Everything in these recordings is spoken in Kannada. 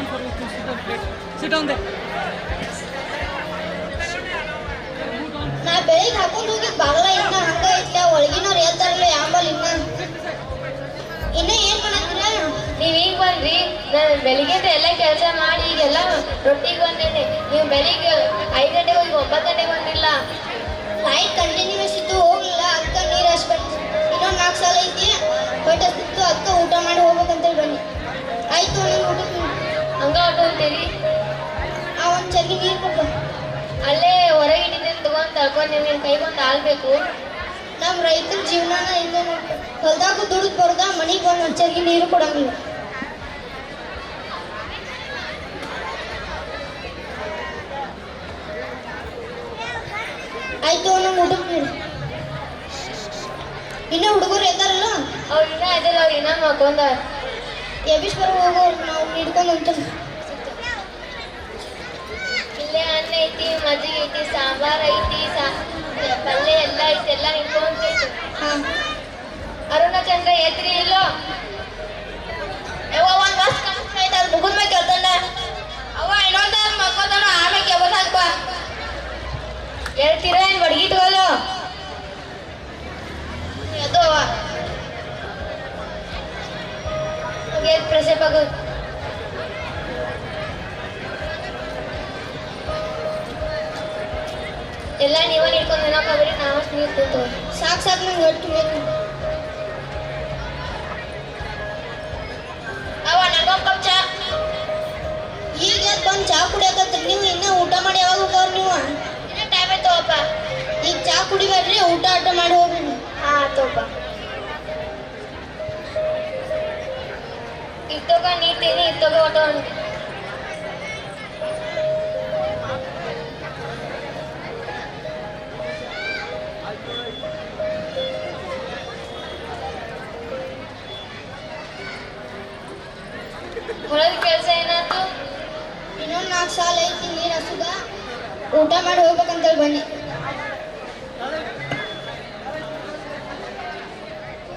one for you to sit on plate. Sit down there. ನಾ ಬೆಳಿಗ್ಗೆ ಹಾಕೊಂಡು ಹೋಗಿದ್ ಬಾಗಲ ಇನ್ನ ಹಂಗ ಐತ್ಲ ಒಳಗಿನವ್ರು ಹೇಳ್ತಾರಲ್ಲ ಯಾಂಬಲ್ ಇನ್ನ ಏನ್ ಮಾಡತ್ತೀರ ನೀವ್ ಈಗ ಬಂದ್ರಿ ನಾನು ಬೆಳಿಗ್ಗೆ ಎಲ್ಲ ಕೆಲಸ ಮಾಡಿ ಈಗೆಲ್ಲ ರೊಟ್ಟಿಗೆ ಬಂದೇನೆ. ನೀವು ಬೆಳಿಗ್ಗೆ 5 ಗಂಟೆಗೆ ಹೋಗಿ 9 ಗಂಟೆಗೆ ಬಂದಿಲ್ಲ. ಲೈಟ್ ಕಂಟಿನ್ಯೂಸ್ ಇತ್ತು ಹೋಗ್ಲಿಲ್ಲ ಅಕ್ಕ ನೀರು ಹಚ್ಬಿಟ್ಟು ಇನ್ನೊಂದು 4 ಸಾಲ ಐತಿ ಬಟ್ ಅಷ್ಟಿತ್ತು ಅಕ್ಕ ಊಟ ಮಾಡಿ ಹೋಗ್ಬೇಕಂತೇಳಿ ಬನ್ನಿ. ಆಯ್ತು ನಂಗೆ ಊಟಕ್ಕೆ ಹಂಗ ಆಟೋ ಅಂತೀರಿ. ಆ ಒಂದು ಚರ್ಗಿ ನೀರು ಕೊಟ್ಟು ಅಲ್ಲೇ ಹೊರಗೆ ಇಟ್ಟಿದ್ದೀನಿ ತಗೊಂಡು ತಳ್ಕೊಂಡು ನಿಮ್ಗೆ ಕೈಗೊಂದು ಆಲ್ಬೇಕು. ನಮ್ಮ ರೈತರ ಜೀವನನ ಇಲ್ಲ ನೋಡ್ರಿ. ಹೊಲ್ದಾಗ ದುಡ್ದು ಬರೋದ ಮನೆಗೆ ಬಂದು ಒಂದು ಚರ್ಗಿ ನೀರು ಕೊಡಂಗಿಲ್ಲ. ಆಯ್ತು ನಂಗೆ ಊಟಕ್ಕೆ ನೀರು. ಇನ್ನೂ ಹುಡುಗರು ಎದ್ದಾರಲ್ಲ ಅವ್ರು ಇನ್ನೂ ಇದಿಲ್ಲ, ಅವ್ರು ಇನ್ನೂ ಮಕ್ಕೊಂಡ ಎಬಿಸ್ಬರ ಹೋಗೋರು ನಾವು ಹಿಡ್ಕೊಂಡು ಅಂತ. ಇಲ್ಲೇ ಅನ್ನ ಐತಿ, ಮಜ್ಜಿಗೆ ಐತಿ, ಸಾಂಬಾರ್ ಐತಿ, ಪಲ್ಯ ಎಲ್ಲ ಐತಿ, ಎಲ್ಲ ನಿಂತ್ಕೊಂತೈತಿ. ಹಾಂ ಅರುಣಚಂದ್ರ ಎದ್ರಿ ಇಲ್ಲೋ? ಯವ್ವ ಒಂದು ಬಸ್ ಕಮ್ಸ್ ಐತೆ ಅದು ಮುಗಿದ ಮೇಲೆ ಕೇಳ್ತಾನ. ಅವ್ವ ಇನ್ನೊಂದು ಮಕ್ಕೋತಾನ ಆಮೇಲೆ ಕೇಬಲ್ ಹಾಕ್ಬ ಹೇಳ್ತೀರ ಏನು ಬಡ್ಗಿ ತಗೋಲು? ಅದು ಅವ್ವ ಪ್ರೆಸೆಪ್ ಆಗೋದು. ಎಲ್ಲ ನೀವ ನಿಡ್ಕೊಂಡು ಏನೋಕ್ಕಾಗ್ರಿ, ನಾವು ನೀರು ಕೂತು ಸಾಕು ಸಾಕು ನಂಗೆ ಹೊಟ್ಟು ಬೇಕು. ಅವ್ವ ನಂಗೊಂದು ಕಪ್ ಚಾ. ಈಗ ಎದ್ದು ಬಂದು ಚಾ ಕುಡಿಯಕತ್ರಿ ನೀವು. ಇನ್ನೂ ಊಟ ಮಾಡಿ ಯಾವಾಗ ಹೋಗೋರು ನೀವು? ಇನ್ನೂ ಟೈಮ್ ಆಯ್ತವಪ್ಪ. ಈಗ ಚಾ ಕುಡಿಬೇಡ್ರಿ, ಊಟ ಆಟ ಮಾಡಿ ಹೋಗ್ರಿ. ಹಾಂ ಆತಪ್ಪ. ಇತ್ತೋಗ ನೀತೀನಿ, ಇತ್ತೋಗ ಊಟ ಉಂಟು. ಹೊಳದ ಕೆಲಸ ಏನಾಯ್ತು? ಇನ್ನೊಂದು 4 ಸಾಲ ಐತಿ ನೀರು ಹಸುಗ ಊಟ ಮಾಡಿ ಹೋಗ್ಬೇಕಂತೇಳಿ ಬನ್ನಿ.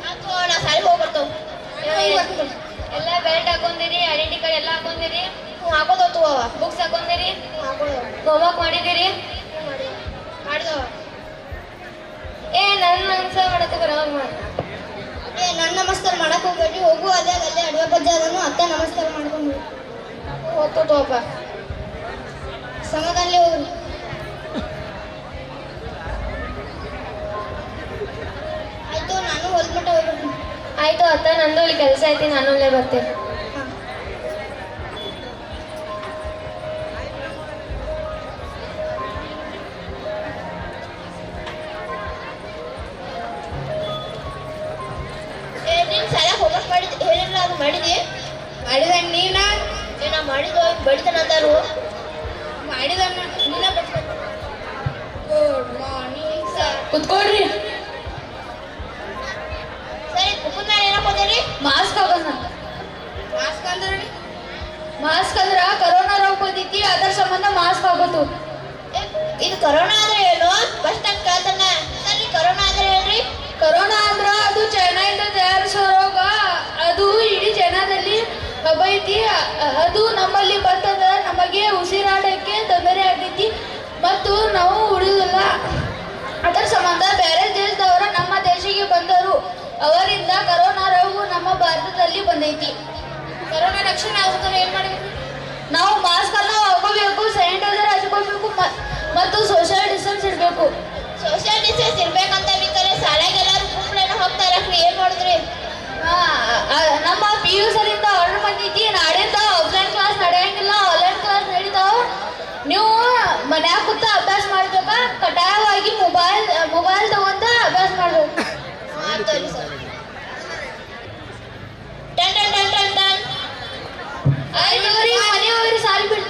ಆಯ್ತು ನಾ ಸಾಲಿ ಹೋಗ್ಬರ್ತೇವೆ. ಎಲ್ಲ ಬೆಲ್ಟ್ ಹಾಕೊಂಡಿರಿ, ಐಡೆಂಟಿ ಕಾರ್ಡ್ ಎಲ್ಲ ಹಾಕೊಂಡಿರಿ, ಹಾಕೋದತ್ತು ಅವ ಬುಕ್ಸ್ ಹಾಕೊಂಡಿರಿ, ಹಾಕೋದವ ಹೋಮ್ವರ್ಕ್ ಮಾಡಿದಿರಿ. ಮಾಡಿದವ. ನನ್ನ ಅನ್ಸ ಮಾಡಕ್ಕೆ ಬರೋವಾಗ ಮಾಡಿ. ನನ್ನ ನಮಸ್ಕಾರ ಮಾಡಕ್ ಹೋಗ್ಬೇಡ್ರಿ, ಹೋಗು ಅದೇ ಅಲ್ಲೇ ಅಡುಗೆ ಬಜ್ಜ ಅದನ್ನು ಅತ್ತ ನಮಸ್ಕಾರ ಮಾಡ್ಕೊಂಡು ಹೋಗ್ತೋಪ್ಪ. ಸಮಾಧಾನಲೇ ಹೋಗ್ರಿ. ಆಯ್ತು ನಾನು ಹೊಲ್ಮಟ್ಟ ಹೋಗ್ಬಿಡ್ತೀನಿ. ಆಯ್ತು ಅತ್ತ, ನಂದು ಇಲ್ಲಿ ಕೆಲಸ ಐತಿ, ನಾನು ಅಲ್ಲೇ ಬರ್ತೇನೆ. ಹಾಂ ನೀನು ಸಾಲ ಹೋಮ್ವರ್ಕ್ ಮಾಡಿದ್ದು ಹೇಳಿಲ್ಲ, ಅದು ಮಾಡಿದೆ ಮಾಡಿದ ನೀನ ನಾ ಮಾಡಿದ್ದು ಬಡಿತಾನ ಅಂತಾರು ಮಾಡಿದ ನೀನ ಬಡ್ಸ್ಬೇಕು. Good morning sir. ಕುತ್ಕೊಳ್ರಿ. ಸರಿ ಬುಕ್ಕದ ಮೇಲೆ ಏನಕ್ಕೋದೇರಿ? ಮಾಸ್ಕ್ ಹಾಕೋಣ. ಮಾಸ್ಕ್ ಅಂದ್ರೆ ಮಾಸ್ಕ್ ಅಂದ್ರ ಕರೋನಾ ರೋಗ ಬಂದಿತ್ತಿ, ಅದರ ಸಂಬಂಧ ಮಾಸ್ಕ್ ಹಾಕೋದು. ಇದು ಕರೋನಾ ಅಂದ್ರೆ ಏನು? ಫಸ್ಟ್ ಅಂತ ಕೇಳ್ತಾನ. ಸರಿ ಕರೋನಾ ಅಂದ್ರೆ ಹೇಳ್ರಿ. ಕರೋನಾ ಅಂದ್ರ ಅದು ಚೈನಾದಿಂದ ತಯಾರಿಸೋ ರೋಗ. ಅದು ಇಡೀ ಚೈನಾದಲ್ಲಿ ಹಬ್ಬೈತಿ. ಅದು ನಮ್ಮಲ್ಲಿ ಬಂತಂದ್ರ ನಮಗೆ ಉಸಿರಾಡಕ್ಕೆ ತೊಂದರೆ ಆಗೈತಿ ಮತ್ತು ನಾವು ಉಳಿದಿಲ್ಲ. ಅದರ ಸಂಬಂಧ ಬೇರೆ ದೇಶದವರ ನಮ್ಮ ದೇಶಕ್ಕೆ ಬಂದರು. ಅವರಿಂದ ಕರೋನಾ ರೋಗ ನಮ್ಮ ಭಾರತದಲ್ಲಿ ಬಂದೈತಿ. ಕರೋನಾ ರಕ್ಷಣೆ ಆಗೋದ್ರೆ ಏನ್ ಮಾಡ್ಬೇಕು? ನಾವು ಮಾಸ್ಕ್ ಅನ್ನ ಹಾಕೋಬೇಕು, ಸ್ಯಾನಿಟೈಸರ್ ಹಚ್ಕೋಬೇಕು ಮತ್ತು ಸೋಷಿಯಲ್ ಡಿಸ್ಟೆನ್ಸ್ ಇಡಬೇಕು. ಸೋಷಿಯಲ್ ಡಿಸ್ಟೆನ್ಸ್ ಇರ್ಬೇಕಂತ ನಿಂತರೆ ಶಾಲೆಗೆಲ್ಲರೂ ಗುಂಪುಗಳನ್ನ ಹೋಗ್ತಾ ಇರಕ್ರಿ ಏನ್ ಮಾಡಿದ್ರಿ? ನಮ್ಮ PUC ಅಲ್ಲಿಂದ ಆರ್ಡರ್ ಬಂದೈತಿ, ನಾಳೆಯಿಂದ ಆಫ್ಲೈನ್ ಕ್ಲಾಸ್ ನಡೆಯಂಗಿಲ್ಲ, ಆನ್ಲೈನ್ ಕ್ಲಾಸ್ ನಡೀತಾವ. ನೀವು ಮನ್ಯಾಗ ಕೂತ ಅಭ್ಯಾಸ ಮಾಡ್ಬೇಕ. ಕಡ್ಡಾಯವಾಗಿ ಮೊಬೈಲ್ ತಗೊಂಡ ಅಭ್ಯಾಸ ಮಾಡ್ಬೇಕು. ಸರಿ sir. Ton ton ton ton ton. ಆಯ್ತು ಮನೆ ಹೋಗ್ರಿ, ಸಾಲಿ ಬಿಡಿ.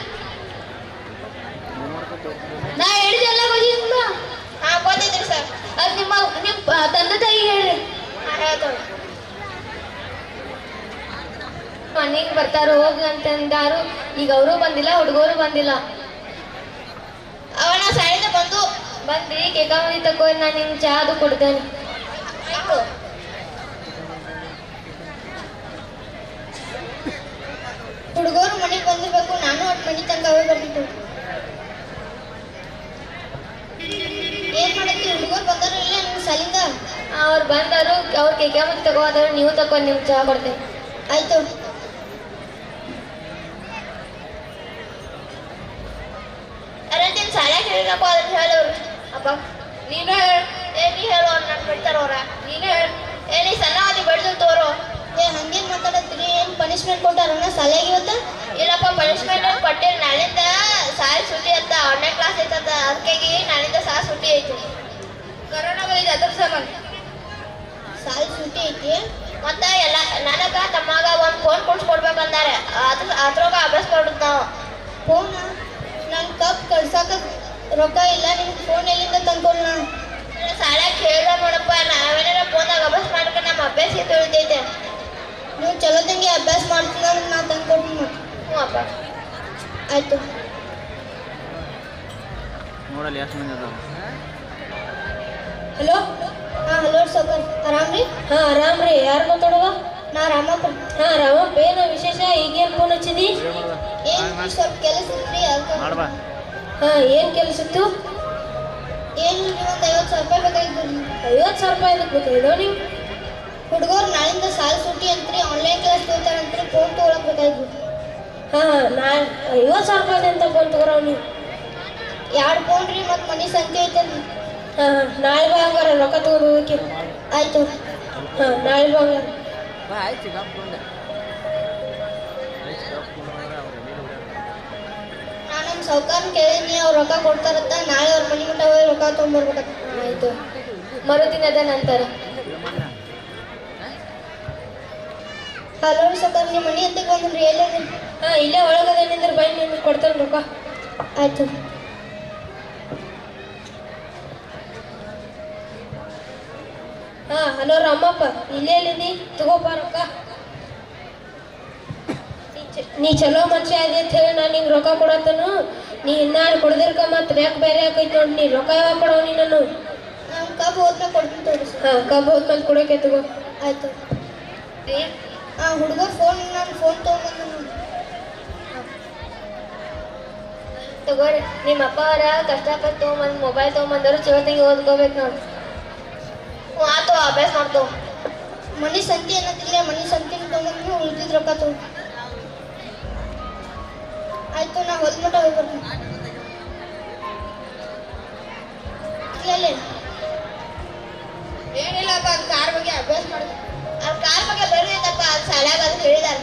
ನಾ ಹೇಳಿದೆಲ್ಲ ಗೊತ್ತಿಲ್ಲ. ಹಾಂ ಗೊತ್ತೈತ್ರಿ ಸರ್. ಅದು ನಿಮ್ಮ ತಂದೆ ತಾಯಿ ಹೇಳ್ರಿ. ಹಾಂ ಹೇಳ್ತೇವೆ. ಮನೆಗೆ ಬರ್ತಾರ ಹೋಗಿ ಅಂತಂದಾರು. ಈಗ ಅವರು ಬಂದಿಲ್ಲ, ಹುಡುಗರು ಬಂದಿಲ್ಲ. ಅವನ ಶಾಲೆಯಿಂದ ಬಂದ್ರಿ ಕೇಕಾಮಣಿ ತಗೋ, ನಾನು ನಿಮ್ಗೆ ಚಾ ಅದು ಕೊಡ್ತೇನೆ. ಹುಡುಗರು ಮನೆಗೆ ಬಂದಿರ್ಬೇಕು, ನಾನು ಒಟ್ಟು ಮನೆ ತನಕ ಹೋಗಿ ಬರ್ತಿತ್ತು. ಏನ್ ಮಾಡತ್ತಿ? ಹುಡುಗರು ಬಂದಾರ ಇಲ್ಲ ನಿಮ್ಮ ಸಾಲಿಂದ? ಅವ್ರು ಬಂದರು, ಅವ್ರ ಕೇಕೆ ಮತ್ತೆ ತಗೋದಾರೆ, ನೀವು ತಗೊಂಡು ನಿಮ್ಗೆ ಚಹಾ ಕೊಡ್ತೇನೆ. ಆಯ್ತು. ಅರಂತೇನು ಸಾಲ್ಯಾಗ ಹೇಳಿರಪ್ಪ, ಅದನ್ನ ಹೇಳವ್ರು. ಅಪ್ಪ ನೀನು ಹೇಳು. ನೀ ಹೇಳು, ನಾನು ಬಿಡ್ತಾರ ಅವ್ರ. ನೀನು ಹೇಳು. ನೀ ಸಣ್ಣ ಅದಿ ಬೆಳೆದು ತೋರು. ಹಂಗೇನು ಮಾತಾಡತ್ತೀರಿ? ಏನು ಪನಿಷ್ಮೆಂಟ್ ಕೊಟ್ಟಾರಣ್ಣ ಸಾಲ್ಯಾಗ ಇವತ್ತು? ಇಲ್ಲಪ್ಪ, ಪನಿಷ್ಮೆಂಟ್ ಏನು ಕೊಟ್ಟಿರಿ. ನಾಳಿಂದ ಸಾಲ್ ಸುಟ್ಟಿ ಅಂತ, ಆನ್ಲೈನ್ ಕ್ಲಾಸ್ ಐತಂತ, ಅದಕ್ಕಾಗಿ ನಾಳಿಂದ ಸಾಲ್ ಸುಟ್ಟಿ ಐತಿ. ಕರೋನಾ ಬಂದಿದೆ, ಅದ್ರ ಸಂಬಂಧ ಸಾಲ್ ಸುಟ್ಟಿ ಐತಿ. ಮತ್ತೆ ಎಲ್ಲ ನನಗ ತಮ್ಮಾಗ ಒಂದು ಫೋನ್ ಕೊಡ್ಸ್ಕೊಡ್ಬೇಕಂದಾರೆ, ಅದ್ರಾಗ ಅಭ್ಯಾಸ ಮಾಡೋದು ನಾವು. ಫೋನ್? ನನ್ನ ಕಪ್ ಕಳ್ಸಾಕ ರೊಕ್ಕ ಇಲ್ಲ, ನಿಮ್ಗೆ ಫೋನ್ ಎಲ್ಲಿಂದ ತಂದ್ಕೊಳ್? ನಾನು ಸಾಲ್ಯಾಗ ಕೇಳ ನೋಡಪ್ಪ, ನಾವೇನಾರ ಫೋನಾಗ ಅಭ್ಯಾಸ ಮಾಡ್ಕೊಂಡು ನಮ್ಮ ಅಭ್ಯಾಸ ತಿಳಿತೈತೆ. ನೀವು ಚಲೋದಂಗೆ ಅಭ್ಯಾಸ ಮಾಡ್ತೀನಿ ಅಂದ್ರೆ ನಾ ತಂದ್ಕೊಡ್ತೀನಿ. ಮತ್ತೆ ಹ್ಞೂ ಅಪ್ಪ, ಆಯ್ತು. ನೋಡಲ್ಲ ಎಷ್ಟು ಮಂದಿ ಅದಾವ. ಹಲೋ. ಹಾಂ ಹಲೋ ಸೌಕರ್, ಆರಾಮ್ ರೀ? ಹಾಂ ಆರಾಮ್ ರೀ. ಯಾರು ಮಾತಾಡುವ? ನಾ ರಾಮಪ್ಪ. ಹಾಂ ರಾಮಪ್ಪ, ಏನು ವಿಶೇಷ? ಈಗೇನು ಫೋನ್ ಹಚ್ಚಿದಿ? ಏನು ಸ್ವಲ್ಪ ಕೆಲಸ ಇತ್ರಿ, ಅದಕ್ಕೆ. ಮಾಡ್ಬಾ. ಹಾಂ ಏನು ಕೆಲಸ ಇತ್ತು? ಏನು ಒಂದು 50,000 ರೂಪಾಯಿ ಬೇಕಾಗಿತ್ತು. 50,000 ರೂಪಾಯಿ ಇದಕ್ಕೆ ಬೇಕಾಗಿದ್ದೋ ನೀವು? ಹುಡುಗರು ನಾಳಿಂದ ಸಾಲ್ ಸುಟ್ಟಿ ಅಂತ್ರಿ, ಆನ್ಲೈನ್ ಕ್ಲಾಸ್ ತಗೋತಾರಂತ್ರಿ, ಫೋನ್ ತೊಗೊಳಕ್ ಬೇಕಾಗಿತ್ತು. ಹಾಂ ನಾನು 50,000 ರೂಪಾಯಿ ಅಂತ ಫೋನ್ ತಗೋರವ್ ನೀವು? 2 ಫೋನ್ ರೀ, ಮತ್ತು ಮನೆ ಸಂತೆ ಐತಲ್ರಿ. ಹಾಂ ಹಾಂ, ನಾಳೆ ಬಾ ಹಂಗಾರ ರೊಕ್ಕ ತಗೊಂಡು ಹೋಗಕ್ಕೆ. ಆಯ್ತು. ಹಾಂ ನಾಳೆ ಬಾ ಹಂಗಾರ. ನಾನು ನಮ್ಮ ಸೌಕಾರನ ಕೇಳಿದ್ನಿ, ಅವ್ರು ರೊಕ್ಕ ಕೊಡ್ತಾರಂತ. ನಾಳೆ ಅವ್ರ ಮನೆ ಮಟ್ಟ ಹೋಗಿ ರೊಕ್ಕ ತೊಗೊಂಬರ್ಬೇಕಂತ. ಆಯಿತು, ಮರುದಿನದ ನಂತರ. ಹಲೋ ಸೌಕಾರ್, ನಿಮ್ಮ ಮನೆ ಹತ್ತಿಗೆ ಬಂದ್ರಿ, ಎಲ್ಲಿ? ಹಾಂ ಇಲ್ಲೇ ಒಳಗದ ನಿಂದ್ರೆ ಬೈ, ನಿಮ್ಗೆ ಕೊಡ್ತಾನೆ ರೊಕ್ಕ. ಆಯ್ತು. ಹಾಂ ಹಲೋ ರಾಮಪ್ಪ, ಇಲ್ಲೇ ಎಲ್ಲಿದ್ದಿ? ತಗೋಪ ರೊಕ್ಕ. ನೀ ಚಲೋ ಮನುಷ್ಯ ಆದಿ ಅಂತ ಹೇಳಿ ನಾನು ನಿಂಗೆ ರೊಕ್ಕ ಕೊಡತ್ತನು. ನೀ ಇನ್ನಾರು ಕೊಡದಿರ್ಕ ಮತ್ತು ಯಾಕೆ ಬೇರೆ ಹಾಕೈತಿ ನೋಡಿ. ನೀ ರೊಕ್ಕ ಯಾವಾಗ ಕೊಡವ ನೀ ನಾನು? ನಾನು ಕಬ್ಬು ಹೋದ್ಮೇಲೆ ಕೊಡ್ತೀನಿ ತೋರಿ. ಹಾಂ ಕಬ್ಬು ಹೋದ್ಮೇಲೆ ಕೊಡೋಕೆ ತಗೋ. ಆಯ್ತು. ಹಾಂ ಹುಡುಗರು ಫೋನ್, ನಾನು ಫೋನ್ ತೊಗೊಂಬಂದು ತಗೋರಿ. ನಿಮ್ಮ ಅಪ್ಪ ಅವರ ಕಷ್ಟಪಟ್ಟು ತೊಗೊಂಬಂದು ಮೊಬೈಲ್ ತೊಗೊಂಬಂದರು, ಚಲೋತ್ತಂಗೆ ಓದ್ಕೋಬೇಕು ನೋಡಿ. ಹ್ಞೂ ಆತು, ಅಭ್ಯಾಸ ಮಾಡ್ತೇವೆ. ಮನೆ ಸಂತಿ ಅನ್ನೋದಿಲ್ಲ, ಮನೆ ಸಂತಿನ ತೊಗೊಂಬಂದು ಉಳಿದಿದ್ದು ರೊಕ್ಕ ತೊಗೊಂಡು. ಆಯ್ತು, ನಾ ಹೊಲ ಮಟ್ಟ ಹೋಗಿ ಬರ್ತೀನಿ. ಇಲ್ಲ ಏನಿಲ್ಲಪ್ಪ, ಅದು ಕಾರ್ ಬಗ್ಗೆ ಅಭ್ಯಾಸ ಮಾಡಿದೆ. ಅದು ಕಾರ್ ಬಗ್ಗೆ ಬರೀತಪ್ಪ, ಅದು ಸಾಲ್ಯಾಗ ಅದು ಹೇಳಿದಾರೆ.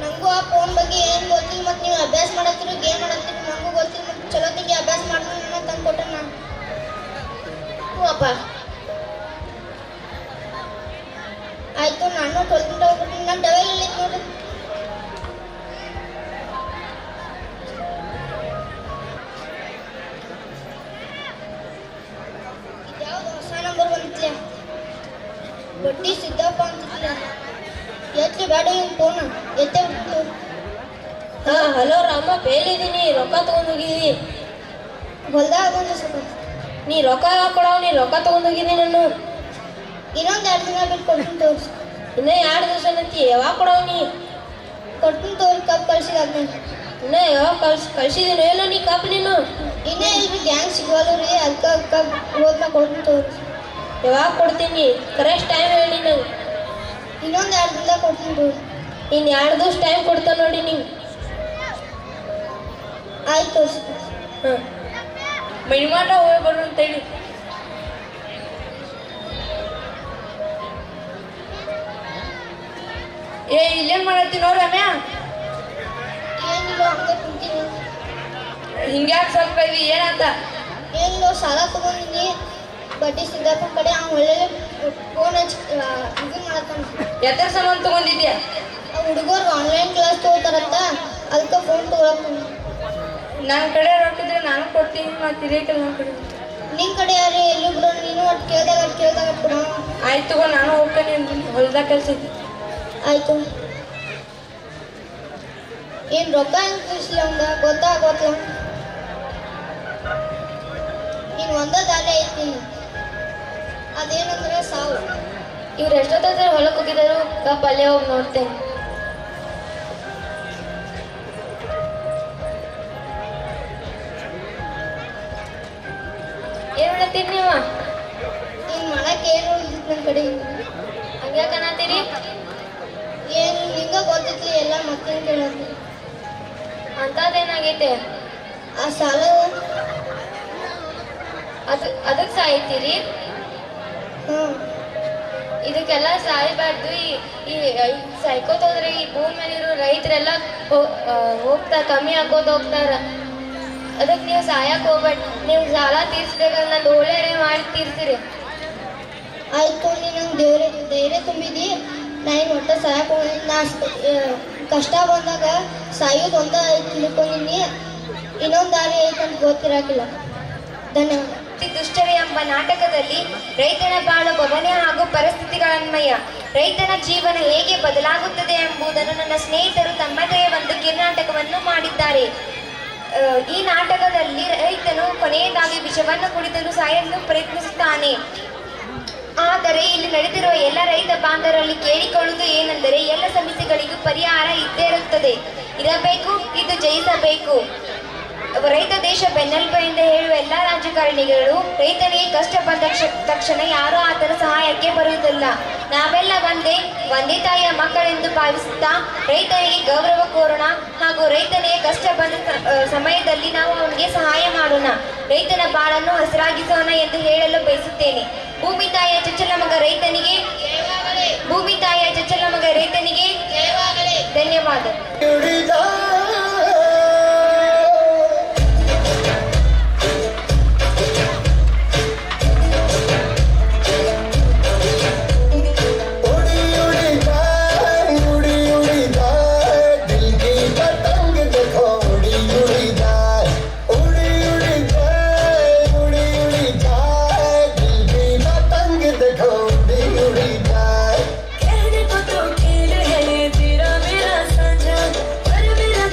ನನಗೂ ಆ ಫೋನ್ ಬಗ್ಗೆ ಏನು ಗೊತ್ತಿಲ್ಲ, ಮತ್ತು ನೀವು ಅಭ್ಯಾಸ ಮಾಡತ್ತೀರಿ, ಗೇಮ್ ಮಾಡತ್ತೀರಿ, ನನಗೂ ಗೊತ್ತಿಲ್ಲ. ಮತ್ತು ಚಲೋತ್ತಿಗೆ ಅಭ್ಯಾಸ ಮಾಡಿದ್ರೆ ನಾನು ತಂದು ಕೊಟ್ಟೆ ನಾನು. ಹ್ಞೂ ಅಪ್ಪ, ಆಯಿತು. ನಾನು 12 ಗಂಟೆ ಹೋಗ್ಬಿಡ್ತೀನಿ. ನನ್ನ ಟವೆಲಲ್ಲಿ ಇತ್ತು ನೋಡ್ರಿ. ಇದ್ಯಾವುದು ಹೊಸ ನಂಬರ್ ಬಂದಿತ್ಲೆ? ಬಡ್ಡಿ ಸಿದ್ದಪ್ಪ ಅಂತಿತ್ಲೆ. ಎತ್ತಿ ಬೇಡ ಇವ್ನು ಫೋನ್ ಎತ್ತೇ ಬಿಟ್ಟು. ಹಾಂ ಹಲೋ ರಾಮಪ್ಪ, ಎಲ್ಲಿದ್ದೀನಿ? ರೊಕ್ಕ ತೊಗೊಂಡು ಹೋಗಿದ್ದೀನಿ. ಹೊಲ್ದಾಗ ಬಂದು ಸ್ವಲ್ಪ ನೀ ರೊಕ್ಕ ಯಾವಾಗ ಕೊಡವ? ನೀ ರೊಕ್ಕ ತೊಗೊಂಡು ಹೋಗಿದ್ದೀನಿ ನಾನು. ಇನ್ನೊಂದು 2 ದಿನ ಬಿಟ್ಟು ಕೊಡ್ತೀನಿ ತೋರಿಸಿ. ಇನ್ನೂ 2 ದಿವಸ ನತ್ತಿ, ಯಾವಾಗ ಕೊಡವ ನೀ? ಕೊಡ್ತೀನಿ ತೋರಿ, ಕಪ್ ಕಳ್ಸಿದಾದ್ಮೇಲೆ. ಇನ್ನೂ ಯಾವಾಗ ಕಳ್ಸಿದ್ದೀನಿ ಎಲ್ಲ ನೀ ಕಪ್ ನೀನು? ಇನ್ನೇ ಇಲ್ರಿ, ಗ್ಯಾಂಗ್ ಸಿಗೋಲ್ಲ ರೀ, ಅದಕ್ಕೆ ಕಪ್ ಹೋದ್ಮೇಲೆ ಕೊಡ್ತೀನಿ ತೋರಿ. ಯಾವಾಗ ಕೊಡ್ತೀನಿ? ಕರೆಕ್ಟ್ ಟೈಮ್ ಹೇಳಿ ನಂಗೆ. ಇನ್ನೊಂದು 2 ದಿನ ಕೊಡ್ತೀನಿ ತೋರಿ. ಇನ್ನು 2 ದಿವಸ ಟೈಮ್ ಕೊಡ್ತಾ ನೋಡಿ ನೀವು. ಆಯ್ತು ತೋರಿಸಿ. ಹಾಂ ಮಣಿಮಾಟ ಹೋಗಿ ಬರು ಅಂತೇಳಿ. ಇಲ್ಲೇನು ಮಾಡತ್ತಿ ನೋಡಿ ರಮ್ಯಾ? ಏನಿಲ್ಲ, ಹಂಗೆ ಕುಂತೀನಿ. ಹಿಂಗ್ಯಾಕೆ ಸ್ವಲ್ಪ ಇದು ಏನಾತ? ಏನಿಲ್ಲ, ಸಾಲ ತಗೊಂಡಿನಿ ಬಡ್ಡಿ ಸಿದ್ದಪ್ಪನ ಕಡೆ. ಅವ್ನು ಒಳ್ಳೆ ಫೋನ್ ಹಚ್ಚಿ ಇದು ಮಾಡತ್ತಾನ. ಎತ್ತರ ಸಾಮಾನು ತೊಗೊಂಡಿದ್ಯಾ? ಆ ಹುಡುಗರು ಆನ್ಲೈನ್ ಕ್ಲಾಸ್ ತಗೋತಾರಂತ, ಅದಕ್ಕೆ ಫೋನ್ ತಗೊಳಕ್. ನನ್ನ ಕಡೆ ರೊಕ್ಕಿದ್ರೆ ನಾನು ಕೊಡ್ತೀನಿ, ಮತ್ತು ಇರೇಕಲ್ಲ ನನ್ನ ಕಡೆ. ನಿನ್ನ ಕಡೆ ಯಾರು ಎಲ್ಲಿ ಬಿಡೋ? ನೀನು ಒಟ್ಟು ಕೇಳ್ದಾಗ ಬಿಡೋ. ಆಯ್ತು ತಗೋ, ನಾನು ಹೋಗ್ತೇನೆ, ಹೊಲ್ದಾಗ ಕೆಲಸ ಐತಿ. ಆಯಿತು. ಏನು ರೊಕ್ಕ ಹೆಂಗೆ ತಿಳಿಸ್ಲಿ ಅವಂಗ? ಗೊತ್ತಾಗೋತ್ಲ. ನೀನು ಒಂದೇ ದಾರಿ ಐತಿ ನೀನು, ಅದೇನಂದ್ರೆ ಸಾವು. ಇವ್ರು ಎಷ್ಟೊತ್ತಾದ್ರೆ ಹೊಲಕ್ಕೆ ಹೋಗಿದ್ದಾರು? ಪಲ್ಯ ಹೋಗಿ ನೋಡ್ತೇನೆ. ಏನ್ ಮಾಡತ್ತೀರಿ ನೀವು? ನೀನು ಮಾಡಕ್ಕೆ ಏನು ಉಳಿದಿತ್ತು ನನ್ನ ಕಡೆಯಿಂದ? ಹಂಗ್ಯಾಕ ಅನ್ನತ್ತೀರಿ? ಏನು ನಿಂಗ ಗೊತ್ತಿತ್ತು ಎಲ್ಲ ಮಕ್ಕಳು ಕೇಳತ್ತಿ. ಅಂತದೇನಾಗೈತೆ? ಆ ಸಾಲ ಅದಕ್ಕೆ ಸಾಯ್ತೀರಿ? ಹ್ಞೂ ಇದಕ್ಕೆಲ್ಲ ಸಾಯ್ಬಾರ್ದು. ಈ ಸಾಯ್ಕೋತ ಹೋದ್ರೆ ಈ ಭೂಮಿ ಮೇಲಿರೋ ರೈತರೆಲ್ಲ ಕಮ್ಮಿ ಹಾಕೋತ ಹೋಗ್ತಾರ. ಅದಕ್ಕೆ ನೀವು ಸಾಯಕ್ ಹೋಗ್ಬೇಡಿ. ನೀವು ಸಾಲ ತೀರ್ಸ್ಬೇಕಂದ್ರೆ ನಂದು ಒಳ್ಳೆ ಮಾಡಿ ತೀರ್ಸಿರಿ. ಆಯ್ತು, ನೀ ನಂಗೆ ಧೈರ್ಯ ತುಂಬಿದಿ. ನಾನು ಒಟ್ಟ ಸಾಯಕ್ಕೆ ಹೋಗಿ ನಾ ಕಷ್ಟ ಬಂದಾಗ ಸಾಯೋದು ಒಂದ ತಿಳ್ಕೊಂಡಿನಿ. ಇನ್ನೊಂದು ದಾರಿ ಐತಂತ ಗೊತ್ತಿರಾಕಿಲ್ಲ. ಧನ್ಯವಾದ. ದುಷ್ಟವೇ ಎಂಬ ನಾಟಕದಲ್ಲಿ ರೈತನ ಬಾಳು ಬವಣೆ ಹಾಗೂ ಪರಿಸ್ಥಿತಿಗಳನ್ವಯ ರೈತನ ಜೀವನ ಹೇಗೆ ಬದಲಾಗುತ್ತದೆ ಎಂಬುದನ್ನು ನನ್ನ ಸ್ನೇಹಿತರು ತಮ್ಮದೇ ಒಂದು ಕಿರುನಾಟಕವನ್ನು ಮಾಡಿದ್ದಾರೆ. ಈ ನಾಟಕದಲ್ಲಿ ರೈತನು ಕೊನೆಯದಾಗಿ ವಿಷವನ್ನು ಕುಡಿದು ಸಾಯಲು ಪ್ರಯತ್ನಿಸುತ್ತಾನೆ. ಆದರೆ ಇಲ್ಲಿ ನಡೆದಿರುವ ಎಲ್ಲ ರೈತ ಬಾಂಧವರಲ್ಲಿ ಕೇಳಿಕೊಳ್ಳುವುದು ಏನೆಂದರೆ ಎಲ್ಲ ಸಮಸ್ಯೆಗಳಿಗೂ ಪರಿಹಾರ ಇದ್ದೇ ಇರಬೇಕು. ಇದು ಜಯಿಸಬೇಕು. ರೈತ ದೇಶ ಬೆನ್ನೆಲುಬು ಎಂದು ಹೇಳುವ ಎಲ್ಲ ರಾಜಕಾರಣಿಗಳು ರೈತನಿಗೆ ಕಷ್ಟ ಬಂದ ತಕ್ಷಣ ಯಾರೂ ಆತನ ಸಹಾಯಕ್ಕೆ ಬರುವುದಿಲ್ಲ. ನಾವೆಲ್ಲ ಒಂದೇ ತಾಯಿಯ ಮಕ್ಕಳೆಂದು ಭಾವಿಸುತ್ತಾ ರೈತನಿಗೆ ಗೌರವ ಕೋರೋಣ ಹಾಗೂ ರೈತನಿಗೆ ಕಷ್ಟ ಬಂದ ಸಮಯದಲ್ಲಿ ನಾವು ಅವನಿಗೆ ಸಹಾಯ ಮಾಡೋಣ. ರೈತನ ಬಾಳನ್ನು ಹಸಿರಾಗಿಸೋಣ ಎಂದು ಹೇಳಲು ಬಯಸುತ್ತೇನೆ. ಭೂಮಿ ತಾಯಿಯ ಚೊಚ್ಚಲ ಮಗ ರೈತನಿಗೆ, ಭೂಮಿ ತಾಯಿಯ ಚೊಚ್ಚಲ ಮಗ ರೈತನಿಗೆ ಧನ್ಯವಾದ. कहने को तो खेल है तेरा मेरा साझा, पर मेरा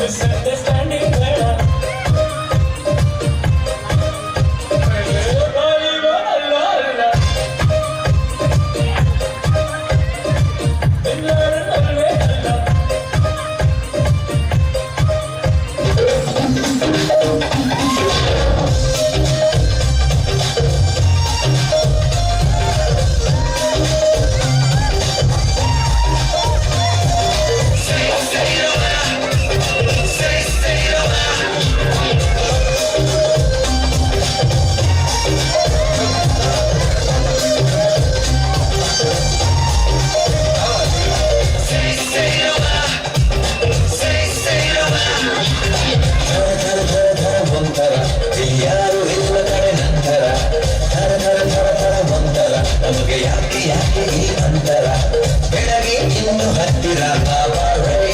ಮಿಸ್ಅಂಡರ್ಸ್ಟ್ಯಾಂಡಿಂಗ್ ಬೇಡ ಅಲ್ಲ ಅಲ್ಲ ಎಲ್ಲರಲ್ಲೇ ಅಲ್ಲ ಒಂಥರ ಯಾರು ಇಲ್ಲ ಕಡೆ ನಂತರ ಥರ ಥರ ಥರ ಥರ ಒಂಥರ ನಮಗೆ ಯಾಕೆ ಯಾಕೆ ಈ ಅಂತರ ಬೆಳಗ್ಗೆ ಇನ್ನು ಹತ್ತಿರ ಬಾಬಾ ರೈ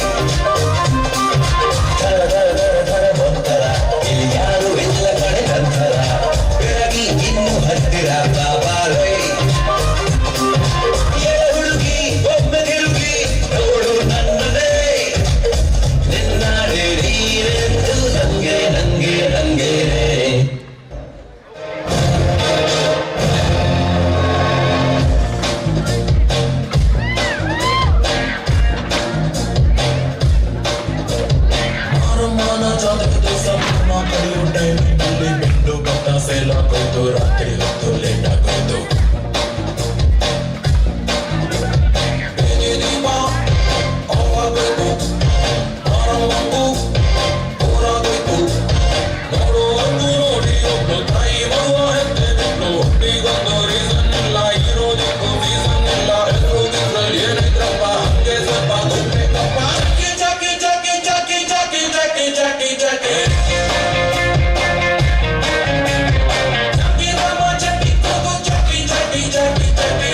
ಥರ ಥರ ಥರ ಥರ ಒಂಥರ ಇಲ್ಲಿ ಯಾರು ಇಲ್ಲ ಕಡೆ ನಂತರ ಬೆಳಗ್ಗೆ ಇನ್ನು ಹತ್ತಿರ ಬಾಬಾ ರೈ ಹುಡುಗಿ ಒಮ್ಮೆ ತಿರುಗಿ ನೋಡು ನನ್ನದೇ ನಿನ್ನಾಡೆ ನೀರೆಂದು ನಂಗೆ ನಂಗೆ ನಂಗೆ ಮಾನ ಜಾತಕದ ಸಂಭ್ರಮ ಕಳೆಯುಂಡೆ ನಿನ್ನಲ್ಲಿ ಬಿಂಡು ಗಂಟ ಸೇಲಾಗೋಯ್ತು ರಾತ್ರಿ ಹೊತ್ತು ಲೇಟ್ ಆಗೋಯ್ತು ದೀಪ ಆವಾಗೋಯ್ತು ಆರಂಭಕ್ಕೂ ಊರಾಗೋಯ್ತು ನೋಡುವಂತೂ ನೋಡಿ ಒಬ್ಬ ತಾಯಿ ಬರುವ ಹೆಜ್ಜೆ ಬಿಟ್ಟು ಹುಟ್ಟಿಗೊಂದು ರೀಸನ್ ಇಲ್ಲ ಇರೋದಕ್ಕೂ ರೀಸನ್ ಇಲ್ಲ ಎದುರುಗಿದ್ರಲ್ಲಿ ಏನೈತ್ರಪ್ಪ ಹಂಗೆ ಸ್ವಲ್ಪ ದುಡ್ಬೇಕಪ್ಪ ಚಾಕಿ ಚಾಕಿ ಚಾಕಿ ಚಾಕಿ ಚಾಕಿ ಚಾಕಿ ಚಾಕಿ ಚಾಕಿ ರಾಮ ಚಾಕಿ ಕೂಗು ಚಾಕಿ ಚಾಕಿ ಚಾಕಿ ಚಾಕಿ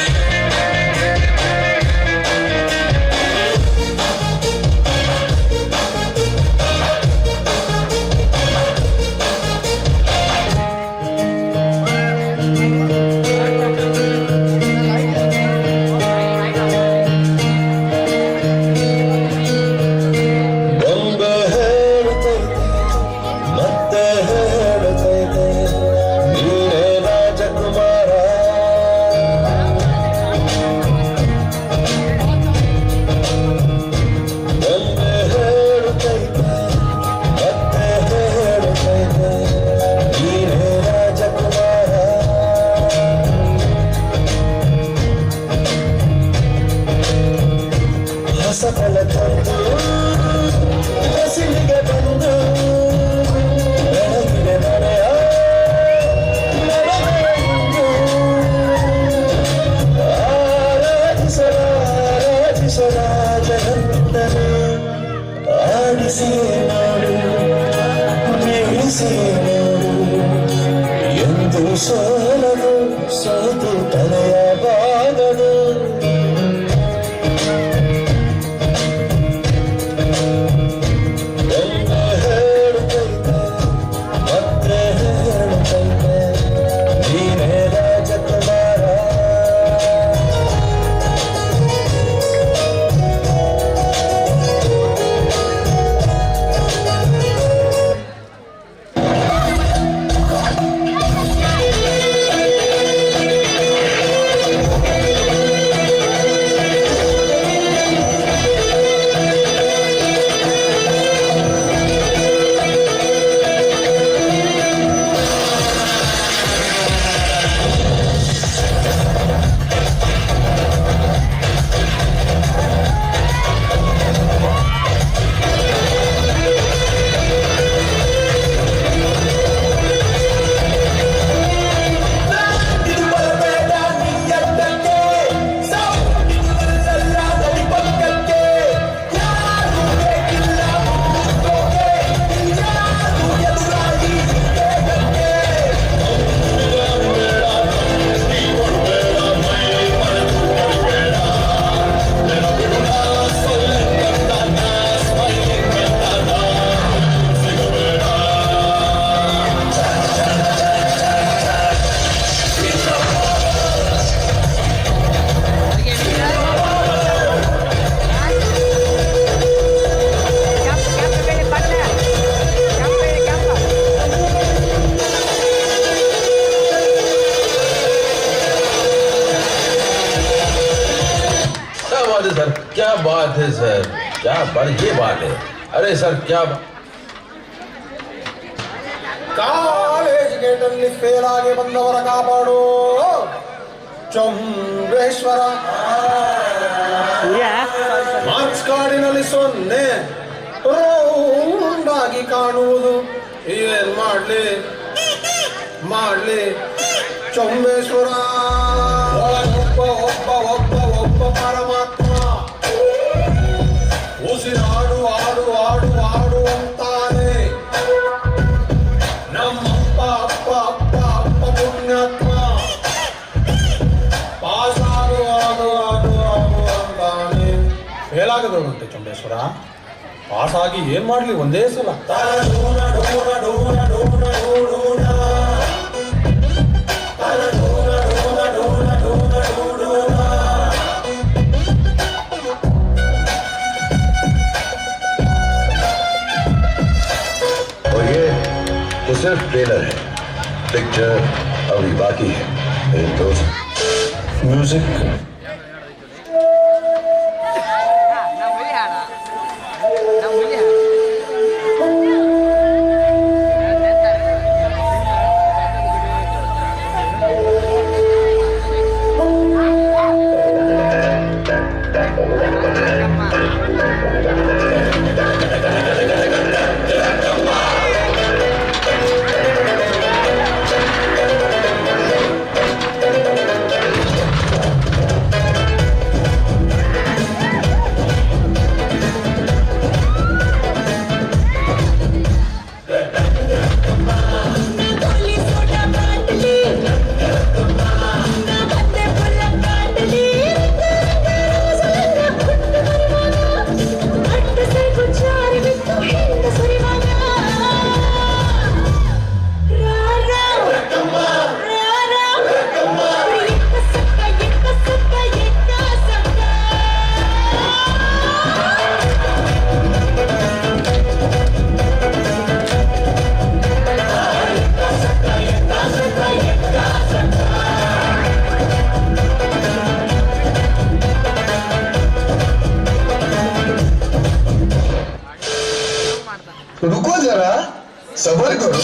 ಬೊಂಬೆ ಹೇಳುತ್ತೈತೆ ಮತ್ತೆ ಹೇಳುತ್ತೈತೆ ನೀನೇ ರಾಜಕುಮಾರ ಬೊಂಬೆ ಹೇಳುತ್ತೈತೆ ಮತ್ತೆ ಹೇಳುತ್ತೈತೆ ನೀನೇ ರಾಜಕುಮಾರ ಹೊಸ ಫಲ ತಂದು ಹಸಿಲಿಗೆ ಬಂದು ಬೆಳಗಿನ ನಡೆಯ ನಡೆದೆಯೆಂದು ಆರಾಧಿಸರಾಜನಂದನು ಆಡಿಸಿ ನೋಡು ಬೀಳಿಸಿ ನೋಡು ಎಂದು ಸೋಲನು ಸೋತು ತಲೆಯಬಾಗದು ಒಮ್ಮೆ ಹೇಳುತ್ತೈತೆ ಮತ್ತೆ ಹೇಳುತ್ತೈತೆ ನೀನೇ ರಾಜಕುಮಾರ बात है सर, क्या बढ़िया बात है। अरे सर क्या ಕಾಲೇಜ್ ಗೇಟಲ್ಲಿ ಫೇಲ್ ಆಗಿ ಬಂದವರ ಕಾಪಾಡು ಚೌಂಬೇಶ್ವರ. ಮಾರ್ಕ್ಸ್ ಕಾರ್ಡಿನಲ್ಲಿ 0 ರೌಂಡ್ ಆಗಿ ಕಾಣುವುದು. ಏನ್ ಮಾಡ್ಲಿ ಚೌಂಬೇಶ್ವರ. ಒಬ್ಬ ಪರಮಾತ್ಮ ಉಸಿರಾಡು ಆಡು ಆಡು ಆಡು ಅಂತಾನೆ. ನಮ್ಮಪ್ಪ ಅಪ್ಪ ಅಪ್ಪ ಅಪ್ಪ ಪುಣ್ಯಾತ್ಮ ಪಾಸ್ ಆಡು ಆಡು ಆಡು ಆಡು ಅಂತಾನೆ. ಫೇಲ್ ಆಗದವರಂತೆ ಚೌಂಬೇಶ್ವರ. ಪಾಸ್ ಆಗಿ ಏನ್ ಮಾಡ್ಲಿ ಒಂದೇ ಸಲ. तो सिर्फ ट्रेलर है, पिक्चर अभी बाकी है मेरे दोस्त। म्यूजिक रुको जरा, सबर करो.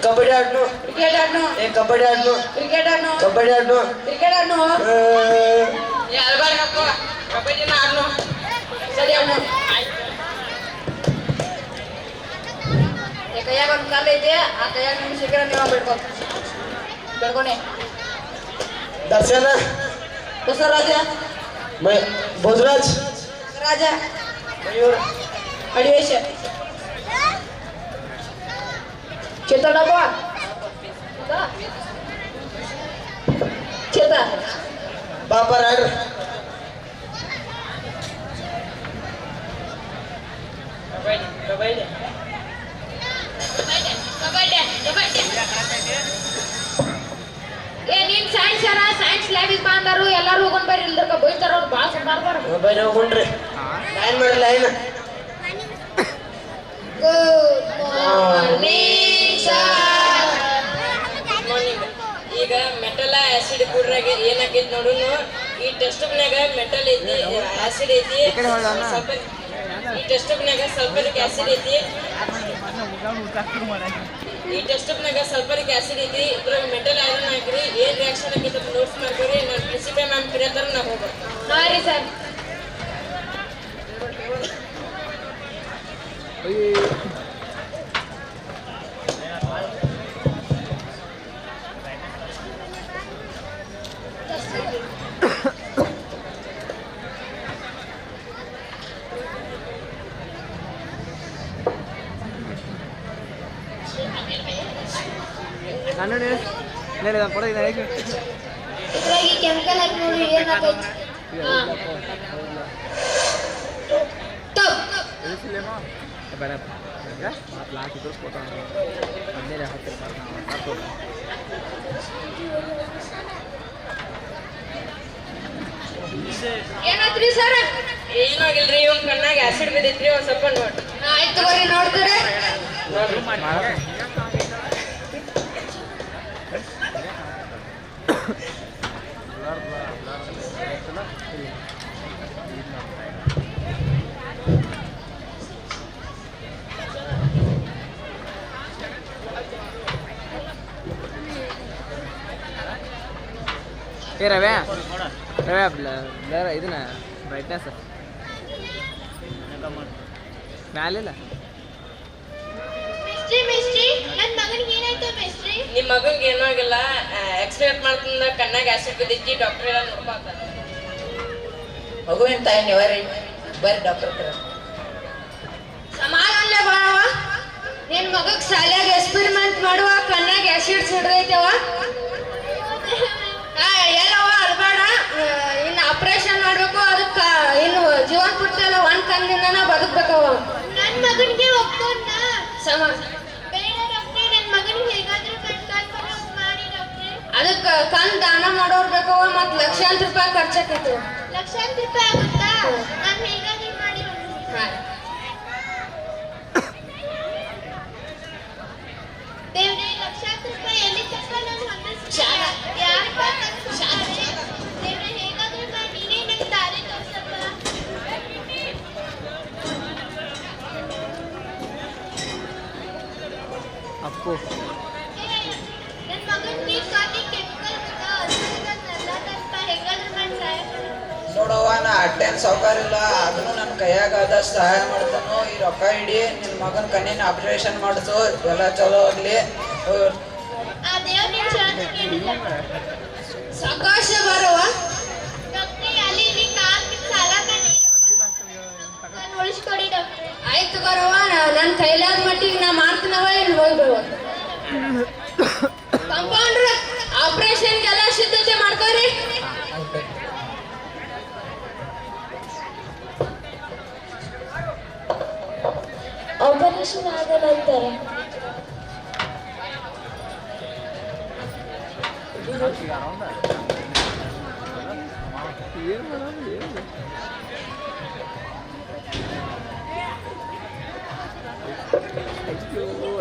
ಕಬಡ್ಡಿ ಆಡ್ನು, ಕ್ರಿಕೆಟ್ ಆಡ್ನು, ಕಬಡ್ಡಿ ಆಡ್ನು, ಕ್ರಿಕೆಟ್ ಆಡ್ನು, ಕಬಡ್ಡಿ ಆಡ್ನು, ಕ್ರಿಕೆಟ್ ಆಡ್ನು, ಕಬಡ್ಡಿನ ಆಡ್ನು, ಸರಿ ಆಡ್ನು. ಕೈಯಾಗ ಒಂದು ಕಾಲ ಐತಿ, ಆ ಕೈಯಾಗ ನಿಮ್ಗೆ ಸಿಕ್ಕರೆ ನೀವು ಬೆಳ್ಕೊನೆ. ದರ್ಶನ, ಬಸವರಾಜ, ಭೋಜರಾಜ್, ರಾಜ, ಮಯೂರ್, ಅಡಿವೇಶ, ಚೇತನಪ್ಪ, ಚೇತ, ಬಾಪ ರಾಡ್ರಿ. ನೀನ್ ಸೈನ್ಸ್ ಸೈನ್ಸ್ ಲ್ಯಾಬಿಗೆ ಬಂದಾರು ಎಲ್ಲಾರು ಹೋಗೊಂಡ್ ಬರ್ರಿ, ಇಲ್ದಕ್ಕ ಬೈತಾರ ಅವ್ರು ಭಾಳ ಸಂಬಾರ್ಬಾರ. ಬೈರಿ ಹೋಗ್ರಿ, ಲೈನ್ ಮಾಡಿ ಲೈನ್. Good morning sir. ಈಗ ಮೆಟಲ್ ಆಸಿಡ್ ಕುಡ್ರಾಗ ಏನಾಕೈತಿ ನೋಡುನು. ಈ ಟೆಸ್ಟ್ ನ್ಯಾಗ ಮೆಟಲ್ ಐತಿ, ಆಸಿಡ್ ಐತಿ, ಸ್ವಲ್ಪ ಈ ಟೆಸ್ಟ್ ಟ್ಯೂಬ್ನಾಗ ಸಲ್ಫರಿಕ್ ಆಸಿಡ್ ಐತಿ ಇದ್ರಾಗ ಮೆಟಲ್ ಐರನ್ ಹಾಕ್ರಿ ಏನ್ ರಿಯಾಕ್ಷನ್ ಆಗೈತೆ ನೋಟ್ಸ್ ಮಾಡ್ಕೊರಿ ನಾನು ಪ್ರಿನ್ಸಿಪಲ್ ಮ್ಯಾಮ್ ಕರೆಯತ್ತಾರ ನಾ ಹೋಗ್ಬೇಕು ಹಾಂ ರೀ ಸರ್. ನಾನು ಕೊಡ ಇದ್ರಾಗ ಕೆಮಿಕಲ್ ಹಾಕಿ ನೋಡಿ ಏನಾಗೈತಿ. ಹಾಂ ಏನಾಯ್ತ್ರಿ ಸರ್? ಏನಾಗಿಲ್ರಿ ಇವ್ ಕಣ್ಣಾಗ ಆಸಿಡ್ ಬಿದ್ದೈತ್ರಿ ಒಂದ್ ಸ್ವಲ್ಪ ನೋಡ್ರಿ. ಆಯ್ತು ತಗೋರಿ ನೋಡ್ತೀರಿ. ಏ ರವ್ಯಾ ಇದನ್ನ ಬ್ರೈಟ್ನೆಸ್ ಮ್ಯಾಲಿಲ್ಲ. ಮಿಸ್ಟ್ರಿ ನನ್ನ ಮಗನಿಗೆ ಏನಾಯ್ತು ಮಿಸ್ಟ್ರಿ? ನಿಮ್ ಮಗಂಗೆ ಏನೂ ಆಗಿಲ್ಲ ಎಕ್ಸ್ಪೆಕ್ಟ್ ಮಾಡ್ತಂದ ಕಣ್ಣಾಗ ಆಸಿಡ್ ಬಿದ್ದೈತಿ ಡಾಕ್ಟರ್ ಎಲ್ಲ ನೋಡ್ಕೊತ ಮಗುವಿನ ತಾಯಿ ನೀವರಿ ಬರ್ರಿ ಡಾಕ್ಟರ್ ಹತ್ರ. ಸಮಾಧಾನಲೇ ಬಾಳವ. ನಿನ್ ಮಗಗ್ ಶಾಲ್ಯಾಗ ಎಕ್ಸ್ಪೆರಿಮೆಂಟ್ ಮಾಡುವ ಕಣ್ಣಾಗ ಆಸಿಡ್ ಸಿಡ್ದೈತವ. ಎಲ್ಲವ ಅಲ್ಬೇಡ, ಇನ್ನು ಆಪರೇಷನ್ ಮಾಡ್ಬೇಕು. ಅದಕ್ಕ ಇನ್ನು ಜೀವನ ಪೂರ್ತಿ ಎಲ್ಲ ಒಂದ್ ಕಣ್ಣಿಂದನ ಬದುಕ್ಬೇಕವ. ನನ್ನ ಮಗನಿಗೆ ಒಪ್ಕೊಂಡ ಸಮ ಬೇಡ ಡಾಕ್ಟ್ರೆ, ನನ್ನ ಮಗನಿಗೆ ಹೇಗಾದ್ರೂ ಕಣ್ಕಾಲ್ಪನ ಮಾಡಿ ಡಾಕ್ಟ್ರೆ. ಅದಕ್ಕ ಕಣ್ ದಾನ ಮಾಡೋರ್ ಬೇಕವ. ಮತ್ ಲಕ್ಷಾಂತರ ರೂಪಾಯಿ ಖರ್ಚಾಕೈತಿ. ಲಕ್ಷಾಂತರ ರೂಪಾಯಿ ಆಗುತ್ತಾ? ನಾನು ಹೇಗಾದ್ರೂ ಮಾಡಿ ದೇವ್ರೆ, ಲಕ್ಷಾಂತರ ರೂಪಾಯಿ ಎಲ್ಲಿ ತಕ್ಕ ನಾನು ಹೊಂದಿಸ್ತೀನಿ? ಯಾರಪ್ಪ ತಂದ್ಕೊಡ್ತಾರೆ? ದೇವ್ರೆ, ಹೇಗಾದ್ರೂ ಮಾಡಿ ನೀನೇ ನಂಗೆ ದಾರಿ ತೋರ್ಸಪ್ಪ. ಅಪ್ಪು ನನ್ನ ಮಗನಿಗೆ ಕಾಟಿ ಕೆಮಿಕಲ್ ಅದನ್ನೆಲ್ಲ ತನಕ ಹೇಗಾದ್ರೂ ಮಾಡಿ ಸಹಾಯ ಮಾಡು. ನೋಡವ್ವ, ನಾ ಅಟ್ಟೇನು ಸೌಕಾರ ಇಲ್ಲ, ಅದನ್ನು ನನ್ನ ಕೈಯಾಗ ಆದಷ್ಟು ಸಹಾಯ ಮಾಡ್ತಾನು. ಈ ರೊಕ್ಕ ಇಡಿ, ನಿನ್ನ ಮಗನ ಕಣ್ಣಿನ ಆಪರೇಷನ್ ಮಾಡಿಸು, ಎಲ್ಲ ಚಲೋ ಆಗಲಿ. ಆ ದೇವ್ರ ನಿನ್ ಶಾಂತಿ ಕೇಳಿಲ್ಲ. ಸಾಕಾಶ ಬರವ. ಡಾಕ್ಟ್ರೆ, ಅಲ್ಲಿ ಇಲ್ಲಿ ಕಾಲ್ ಬಿಟ್ಟು ಸಾಲ ಮಾಡಿ ನಾನು ಉಳಿಸ್ಕೊಡಿ ಡಾಕ್ಟ್ರೆ. ಆಯ್ತು ಬರವ, ನನ್ನ ಕೈಲಾದ ಮಟ್ಟಿಗೆ ನಾ ಮಾಡ್ತೀನವ. ಇಲ್ಲಿ ಹೋಗ್ಬೇವ. ಕಂಪೌಂಡ್ರ ಆಪರೇಷನ್ಗೆಲ್ಲ ಸಿದ್ಧತೆ ಮಾಡ್ಕೋರಿ. ಆಪರೇಷನ್ ಆಗಲ್ಲ ಅಂತಾರೆ.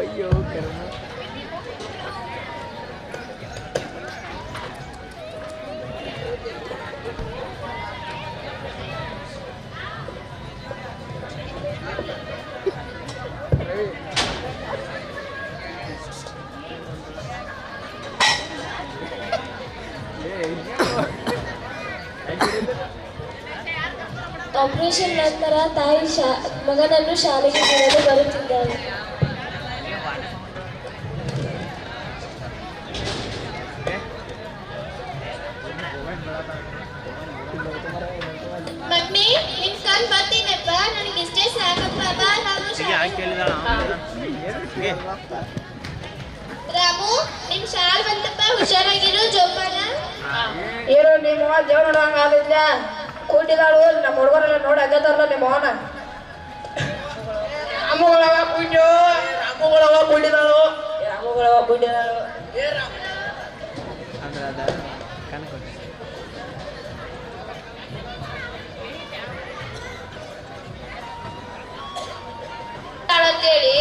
ಅಯ್ಯೋ ಕರ್ಮ. ಆಪರೇಷನ್ ನಂತರ ತಾಯಿ ಮಗನನ್ನು ಶಾಲೆಗೆ ಬಿಡಲು ಬರುತ್ತಿದ್ದಾಳೆ. ಮಮ್ಮಿ, ನಿನ್ ಕಣ್ ಬರ್ತೀನಪ್ಪ, ನನಗೆ ಇಷ್ಟೇ ಸಾಕಪ್ಪ. ಬಾ ರಾಮು, ರಾಮು ನಿನ್ ಶಾಲ್ ಬಂತಪ್ಪ, ಹುಷಾರಾಗಿರು, ಜೋಪಾನ. ಏನು ನಿಮ್ಮ ದೇವ್ ನೋಡಂಗ ಆದಿಲ್ಲ. ಕೂಟಿದಾಳು ನಮ್ಮ ಹುಡುಗರೆಲ್ಲ ನೋಡಿ ಅಜ್ಜತಾರಲ್ಲ ನಿಮ್ಮ ಅವನ. ರಾಮುಗಳವ ಕುಂಡು, ರಾಮುಗಳವ ಕುಂಡಿದಾಳು, ರಾಮುಗಳವ ಕುಂಡಿದಾಳು. ಅಂದ್ರೆ ಅದ ಕನ್ಕೊಂಡು ಅಂತೇಳಿ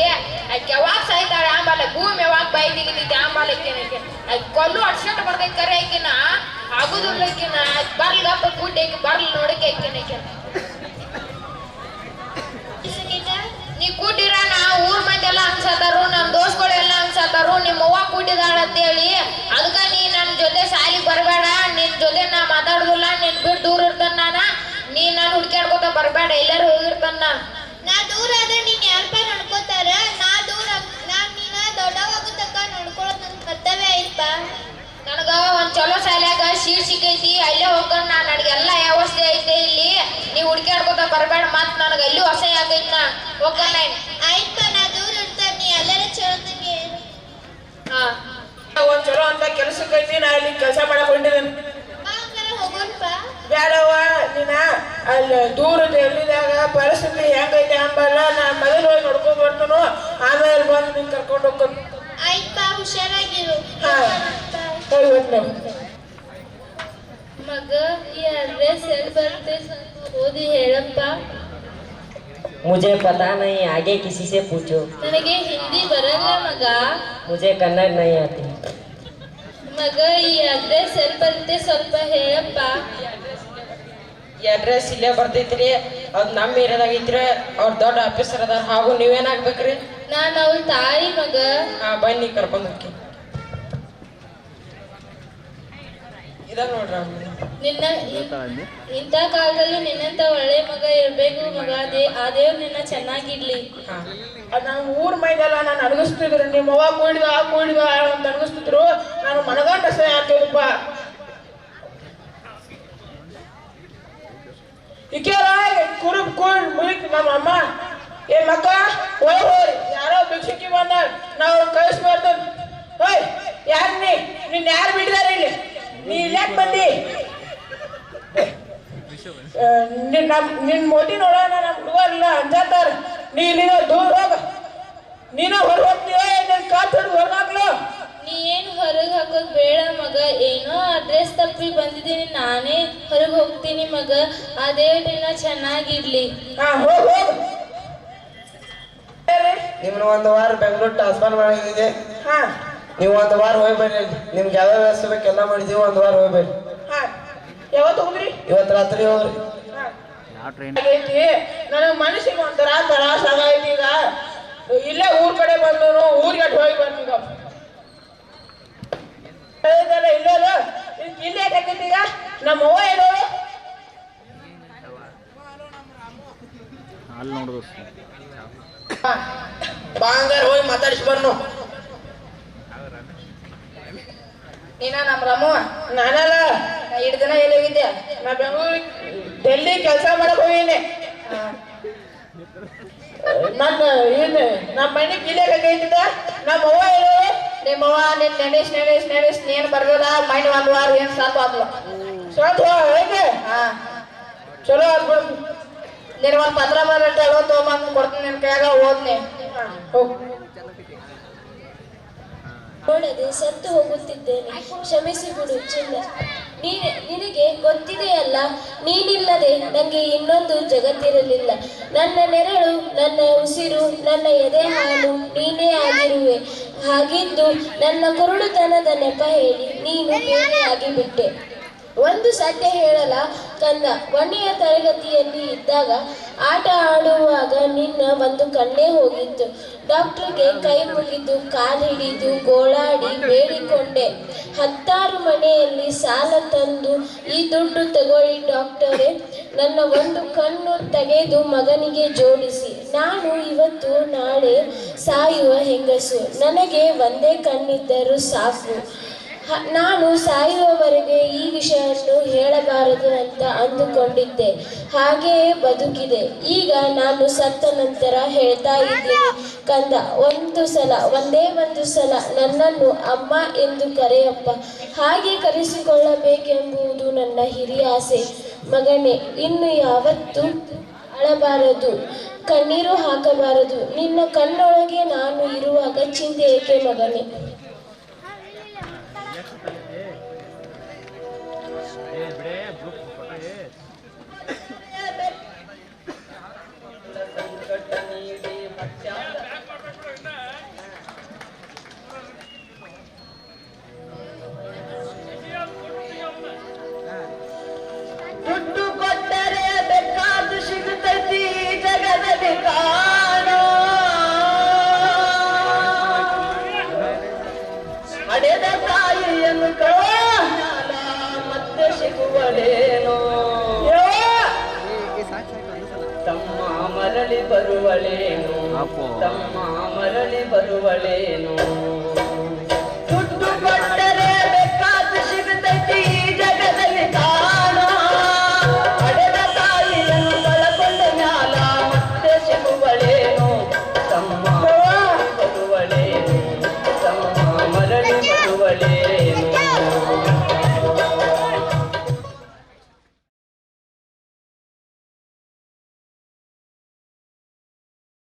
ಆಕೆ ಯಾವಾಗ ಸಾಯ್ತಾಳೆ, ಆಮೇಲೆ ಭೂಮಿ ಯಾವಾಗ ಬಾಯಿ ತೆಗಿತೈತಿ, ಆಮೇಲೆ ಆಕೆ ಕೊಲ್ಲು ಅಡ್ಸಟ್ ಬರ್ತೈತಿ. ಕರೆ ಆಕಿನ ಆಗುದಿಲ್ಲ. ಆಕಿನ ಬರ್ಲಪ್ಪ ಗುಡ್ಡ ಆಕಿ ಬರ್ಲಿ ನೋಡಕ್ಕೆ ಆಕಿನ ಹುಡ್ಕ್ಯಾಡ್ಕೊತ ಬರ್ಬೇಡ, ಎಲ್ಲರೂ ಹೋಗಿರ್ತಾನ. ನಾ ದೂರ ಆದ್ರೆ ನೀನ್ ಯಾರಪ್ಪ ನೋಡ್ಕೋತಾರ? ನೀನ ದೊಡ್ಡವಾಗೋ ತಕ್ಕ ನೋಡ್ಕೊಳ್ಳೋದು ನನ್ ಕರ್ತವ್ಯ ಐತಪ್ಪ. ನನಗ ಒಂದ್ ಚಲೋ ಶಾಲ್ಯಾಗ ಸೀಟ್ ಸಿಕ್ಕೈತಿ, ಅಲ್ಲೇ ಹೋಗೋಣ. ನನಗೆಲ್ಲ ವ್ಯವಸ್ಥೆ ಐತೆ ಇಲ್ಲಿ, ನೀವು ಹುಡ್ಕ್ಯಾಡ್ಕೊತ ಬರ್ಬೇಡ. ಮತ್ ನನಗೆ ಎಲ್ಲಿ ಅಸಹ್ಯ ಆಗೈತಿ, ನಾ ಹೋಗೋಣ. ಆಯ್ತಪ್ಪ, ನಾ ದೂರ ಇರ್ತಾರ, ನೀ ಎಲ್ಲರ ಚಲೋದಂಗೆ. ಹಾ, ಒಂದ್ ಚಲೋ ಅಂತ ಕೆಲ್ಸಕ್ಕೈತಿ, ನಾ ಇಲ್ಲಿ ಕೆಲಸ ಮಾಡಕ್ ಹೊಂಟಿದ್ದೇನೆ. ಹೋಗೋಣಪ್ಪ. ಬ್ಯಾಡವ್ವ, ನೀನ ಅಲ್ಲಿ ದೂರದ ಎಲ್ಲಿದಾಗ ಪರಿಸ್ಥಿತಿ ಹೆಂಗೈತೆ ಅಂಬಲ್ಲ, ನಾ ಮೊದಲು ಹೋಗಿ ನೋಡ್ಕೊಂಡ್ ಬರ್ತಾನು, ಆಮೇಲೆ ಬಂದು ನಿನ್ ಕರ್ಕೊಂಡು ಹೋಗ್ಕೊಂಡು. ಆಯ್ತಪ್ಪ, ಹುಷಾರಾಗಿರು. ಹಾ, ಹೋಗಿ ಬಂದು ಮಗ ಈ ಅಡ್ರೆಸ್ ಎಲ್ಲಿ ಬರುತ್ತೆ ಸ್ವಲ್ಪ ಓದಿ ಹೇಳಪ್ಪ. मुझे पता नहीं, आगे किसी से पूछो. ನನಗೆ ಹಿಂದಿ ಬರಲ್ಲ ಮಗ. मुझे कन्नड़ नहीं आती. ಮಗ ಈ ಅಡ್ರೆಸ್ ಎಲ್ಲಿ ಬರುತ್ತೆ ಸ್ವಲ್ಪ ಹೇಳಪ್ಪ. ಈ ಅಡ್ರೆಸ್ ಇಲ್ಲೇ ಬರ್ತೈತ್ರಿ, ಅದ್ ನಮ್ಮ ಏರಿಯಾದಾಗ ಐತ್ರಿ. ಅವ್ರ ದೊಡ್ಡ ಆಫೀಸರ್ ಅದಾರ. ಹಾಗೂ ನೀವೇನಾಗ್ಬೇಕ್ರಿ? ನಾನು ಅವ್ರ ತಾಯಿ ಮಗ. ಹಾ, ಬನ್ನಿ ಕರ್ಕೊಂಡು ಹೋಗಿ. ಇದ ನೋಡ್ರಿ ನಿನ್ನ ಇಂಥ ಕಾಲದಲ್ಲಿ ನಿನ್ನಂತ ಒಳ್ಳೆ ಮಗ ಇರ್ಬೇಕು ಮಗ. ಆ ದೇವ್ರು ನಿನ್ನ ಚೆನ್ನಾಗಿಡ್ಲಿ. ನಾನು ಊರ್ ಮೈದೆಲ್ಲ ನಾನು ಅಡಗಿಸ್ತಿದ್ರು. ನಿಮ್ಮ ಅವ್ವ ಕೂಡಿದ ಅಂತ ಅಡಗಿಸ್ತಿದ್ರು. ನಾನು ಮನಗಂಡ ಸಹ ಹಾಕಿದಪ್ಪ. ಈಕೆಲ್ಲ ಕುರುಬ್ ಮುಗಿತ್ ನಮ್ಮ ಅಮ್ಮ. ಏ ಮಕ್ಕ ಹೋಯ್ ಯಾರೋ ಭಿಕ್ಷುಕಿ ಬಂದ, ನಾವು ಕಳಿಸ್ಬಾರ್ದು. ಹೋಯ್, ಯಾರು ನಿನ್ನ ಯಾರು ಬಿಟ್ಟಿದಾರೆ ಇಲ್ಲಿ? ನೀ ಇಲ್ಲಾಕ್ ಬಂದಿ? ನಿನ್ ಮೋದಿ ನೋಡೋಣ, ನಮ್ ಹುಡುಗರಿಲ್ಲ ಅಂಜಾತಾರ. ನೀ ಇಲ್ಲಿಂದ ದೂರ ಹೋಗ. ನೀನ ಹೊರ ಹೋಗ್ತೀವ, ನಿನ್ ಕಾತ್ ಹಿಡಿದು ಹೊರಗಾಗ್ಲು. ನೀ ಏನು ಹೊರಗೆ ಹಾಕೋದ್ ಬೇಡ ಮಗ. ಏನೋ ಅಡ್ರೆಸ್ ತಪ್ಪಿ ಬಂದಿದ್ದೀನಿ, ನಾನೇ ಹೊರಗೆ ಹೋಗ್ತೀನಿ ಮಗ. ಆ ದೇವ್ರನ್ನ ಚೆನ್ನಾಗಿಡ್ಲಿ. ಹಾ, ಹೋಗ್. ನಿಮ್ನ ಒಂದು ವಾರ ಬೆಂಗಳೂರು ಟ್ರಾನ್ಸ್ಫರ್ ಮಾಡಿದೆ. ಹಾ, ನೀವು ಒಂದು ವಾರ ಹೋಗಿ ಬರ್ರಿ. ನಿಮ್ಗೆ ಯಾವ ವ್ಯವಸ್ಥೆ ಬೇಕೆಲ್ಲ ಮಾಡಿದೀವಿ, ಒಂದು ವಾರ ಹೋಗಿ ಬರ್ರಿ. ಹಾ, ಯಾವತ್ತು ಹೋಗ್ರಿ? ಇವತ್ತು ರಾತ್ರಿ ಹೋಗ್ರಿ. ನನಗೆ ಮನಸ್ಸಿಗೆ ಒಂಥರ ತ್ರಾಸ ಆಗೈತಿ. ಈಗ ಇಲ್ಲೇ ಊರ್ ಕಡೆ ಬಂದನು, ಊರಿಗೆ ಹೋಗಿ ಬರ್ತೀಗ. ಇಲ್ಲೇ ಇಲ್ಲೇ ಯಾಕೈತಿ ಈಗ? ನಮ್ಮ ಅವ್ವ ಏನು ಅಲ್ಲಿ ನೋಡುದು ಬಾಂಗಾರ ಹೋಗಿ ಮಾತಾಡಿಸಿ ಬರ್ನು. ನೀನ ನಮ್ಮ ರಾಮು? ನಾನಲ್ಲ. ಎರಡು ದಿನ ಎಲ್ಲಿ ಹೋಗಿದ್ದೆ? ನಾ ಬೆಂಗಳೂರಿಗೆ ಡೆಲ್ಲಿ ಕೆಲಸ ಮಾಡಕ್ ಹೋಗಿನಿ. ನಮ್ಮ ಮನೆಗೆ ಇಲ್ಲೇ ಬೇಕಾಗಿದ್ದ. ನಮ್ಮ ಅವ್ವ ಏನು? ನಿಮ್ಮವ್ವ ನಿನ್ ನೆನೆಸ್ ನೀನ್ ಬರ್ದದ ಮೈಂಡ್ ಒಂದ್ ವಾರ ಏನ್ ಸಾಕು ಆದ್ವ. ಸಾಕು ಹೇಗೆ? ಹಾ, ಚಲೋ ಆಗ್ಬಿಡು. ನೀನ್ ಒಂದ್ ಪತ್ರ ಬರತ್ತೆ, ತಗೊಂಡ್ ಕೊಡ್ತೀನಿ ನಿನ್ ಕೈಯಾಗ, ಓದ್ನಿ. ಹೋಗ್. ನೋಡದೆ ಸತ್ತು ಹೋಗುತ್ತಿದ್ದೇನೆ, ಕ್ಷಮಿಸಿ ಬಿಡು ಚಿನ್ನ. ನಿನಗೆ ಗೊತ್ತಿದೆಯಲ್ಲ, ನೀನಿಲ್ಲದೆ ನನಗೆ ಇನ್ನೊಂದು ಜಗತ್ತಿರಲಿಲ್ಲ. ನನ್ನ ನೆರಳು, ನನ್ನ ಉಸಿರು, ನನ್ನ ಎದೆ ಹಾಲು ನೀನೇ ಆಗಿರುವೆ. ಹಾಗಿದ್ದು ನನ್ನ ಕುರುಡುತನದ ನೆಪ ಹೇಳಿ ನೀನು ಬೇರೆಯಾಗಿ ಬಿಟ್ಟೆ. ಒಂದು ಸತ್ಯ ಹೇಳಲ ಕಂದ, 1ನೇ ತರಗತಿಯಲ್ಲಿ ಇದ್ದಾಗ ಆಟ ಆಡುವಾಗ ನಿನ್ನ ಒಂದು ಕಣ್ಣೇ ಹೋಗಿತ್ತು. ಡಾಕ್ಟರ್ಗೆ ಕೈ ಮುಗಿದು ಕಾಲು ಹಿಡಿದು ಗೋಳಾಡಿ ಬೇಡಿಕೊಂಡೆ. 10 ಮನೆಯಲ್ಲಿ ಸಾಲ ತಂದು ಈ ದುಡ್ಡು ತಗೊಳ್ಳಿ ಡಾಕ್ಟರೇ, ನನ್ನ ಒಂದು ಕಣ್ಣು ತೆಗೆದು ಮಗನಿಗೆ ಜೋಡಿಸಿ. ನಾನು ಇವತ್ತು ನಾಳೆ ಸಾಯುವ ಹೆಂಗಸು, ನನಗೆ ಒಂದೇ ಕಣ್ಣಿದ್ದರೂ ಸಾಕು. ನಾನು ಸಾಯುವವರೆಗೆ ಈ ವಿಷಯವನ್ನು ಹೇಳಬಾರದು ಅಂತ ಅಂದುಕೊಂಡಿದ್ದೆ. ಹಾಗೆಯೇ ಬದುಕಿದೆ. ಈಗ ನಾನು ಸತ್ತ ನಂತರ ಹೇಳ್ತಾ ಇದ್ದೀನಿ ಕಂದ, ಒಂದೇ ಒಂದು ಸಲ ನನ್ನನ್ನು ಅಮ್ಮ ಎಂದು ಕರೆಯಪ್ಪ. ಹಾಗೆ ಕರೆಸಿಕೊಳ್ಳಬೇಕೆಂಬುದು ನನ್ನ ಹಿರಿಯ ಆಸೆ. ಮಗನೇ, ಇನ್ನು ಯಾವತ್ತೂ ಅಳಬಾರದು, ಕಣ್ಣೀರು ಹಾಕಬಾರದು. ನಿನ್ನ ಕಣ್ಣೊಳಗೆ ನಾನು ಇರುವಾಗ ಚಿಂತೆ ಏಕೆ ಮಗನೇ? ದುಡ್ಡು ಕೊಟ್ಟರೆ ಬೇಕಾದ್ದು ಸಿಗುತ್ತೈತಿ ಜಗದಲ್ಲಿ ಕಾಣೋ. ತಮ್ಮ ಮರಳಿ ಬರುವಳೇನು ತಮ್ಮ ಮರಳಿ ಬರುವಳೇನು